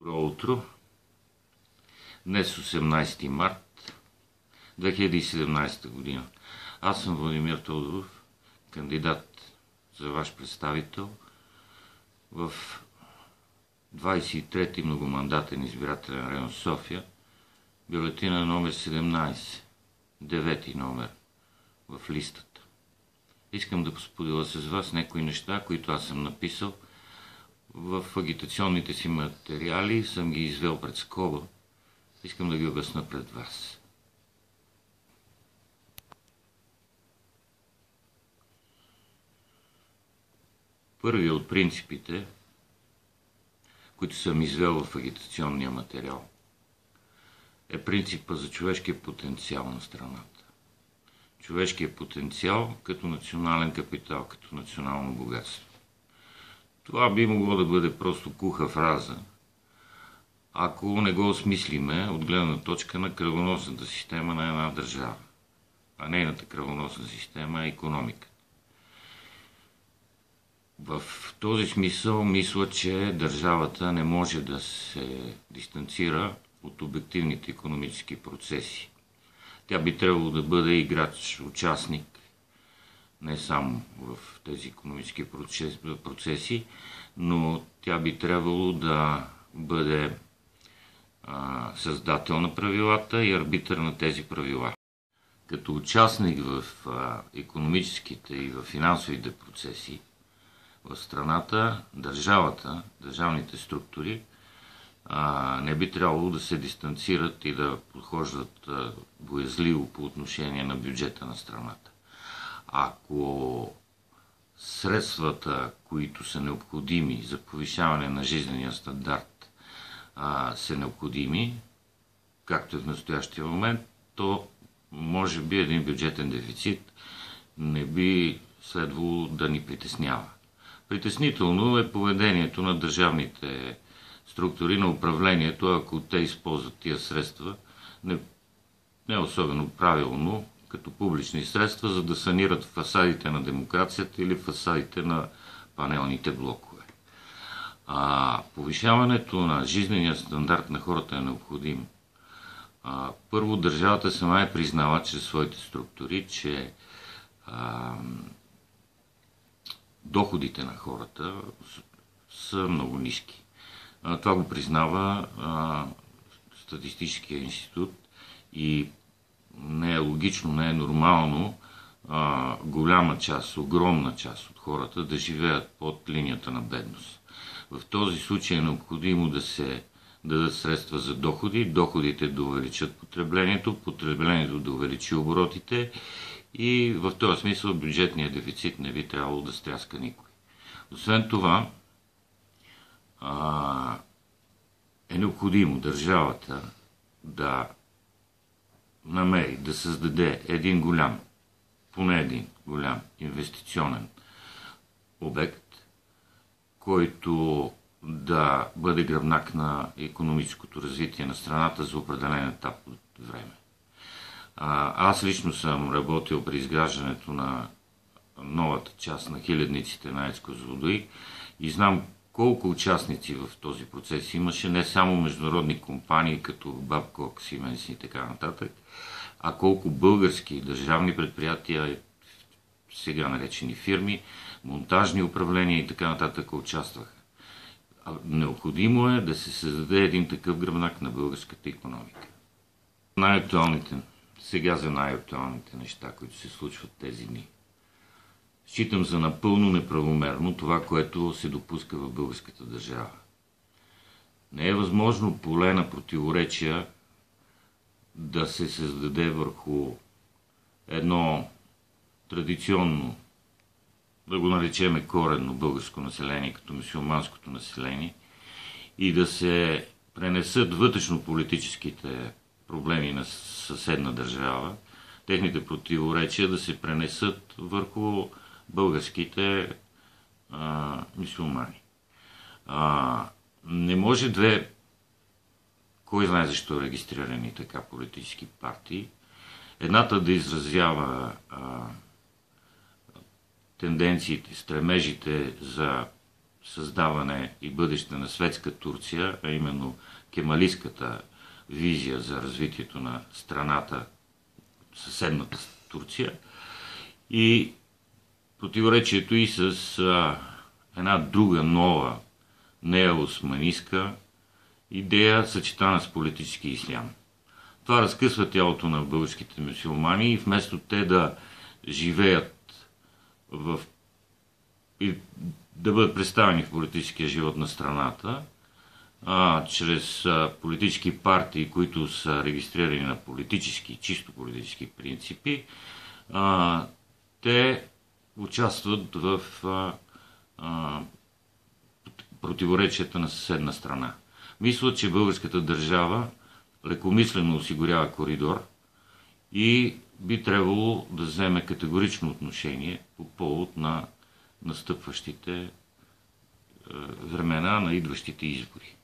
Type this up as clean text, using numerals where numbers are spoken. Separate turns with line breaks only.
Добро утро! Днес 18 март 2017 година. Аз съм Владимир Тодоров, кандидат за ваш представител в 23-ти многомандатен избирателен район София, бюлетина номер 17, 9-ти номер в листата. Искам да споделя с вас някои неща, които аз съм написал в агитационните си материали, съм ги извел пред скоба. Искам да ги обясня пред вас. Първият от принципите, които съм извел в агитационния материал, е принципа за човешкия потенциал на страната. Човешкият потенциал като национален капитал, като национално богатство. Това би могло да бъде просто куха фраза, ако не го осмислиме от гледна точка на кръвоносната система на една държава. А нейната кръвоносна система е икономиката. В този смисъл мисля, че държавата не може да се дистанцира от обективните икономически процеси. Тя би трябвало да бъде играч, участник, не само в тези икономически процеси, но тя би трябвало да бъде създател на правилата и арбитър на тези правила. Като участник в икономическите и в финансовите процеси в страната, държавата, държавните структури не би трябвало да се дистанцират и да подхождат боязливо по отношение на бюджета на страната. Ако средствата, които са необходими за повишаване на жизнения стандарт, са необходими, както е в настоящия момент, то може би един бюджетен дефицит не би следвало да ни притеснява. Притеснително е поведението на държавните структури на управлението, ако те използват тия средства не особено правилно, като публични средства, за да санират фасадите на демокрацията или фасадите на панелните блокове. Повишаването на жизнения стандарт на хората е необходимо. Първо, държавата сама е признала чрез своите структури, че доходите на хората са много ниски. Това го признава Статистическия институт и не е логично, не е нормално голяма част, огромна част от хората да живеят под линията на бедност. В този случай е необходимо да се дадат средства за доходи, доходите да увеличат потреблението, потреблението да увеличи оборотите и в този смисъл бюджетният дефицит не би трябвало да стряска никой. Освен това, е необходимо държавата да намери, да създаде поне един голям инвестиционен обект, който да бъде гръбнак на икономическото развитие на страната за определен етап от време. Аз лично съм работил при изграждането на новата част на хилядниците на АЕЦ Козлодуй и знам колко участници в този процес имаше, не само международни компании като Бабкок, Сименс и така нататък, а колко български държавни предприятия, сега наречени фирми, монтажни управления и така нататък участваха. Необходимо е да се създаде един такъв гръбнак на българската икономика. Сега за най-актуалните неща, които се случват тези дни. Считам за напълно неправомерно това, което се допуска в българската държава. Не е възможно поле на противоречия да се създаде върху едно традиционно, да го наречеме коренно българско население, като мюсюлманското население, и да се пренесат вътрешно-политическите проблеми на съседна държава, техните противоречия да се пренесат върху българските мюсюлмани. Не може две, кой знае защо регистрирани така политически партии, едната да изразява тенденциите, стремежите за създаване и бъдеще на светска Турция, а именно кемалистката визия за развитието на страната, съседната Турция, и противоречието и с една друга нова неоосманистка идея, съчетана с политически ислям. Това разкъсва тялото на българските мюсюлмани и вместо те да живеят и да бъдат представени в политическия живот на страната, чрез политически партии, които са регистрирани на чисто политически принципи, те участват в противоречията на съседна страна. Мисля, че българската държава лекомислено осигурява коридор и би трябвало да вземе категорично отношение по повод на настъпващите времена, на идващите избори.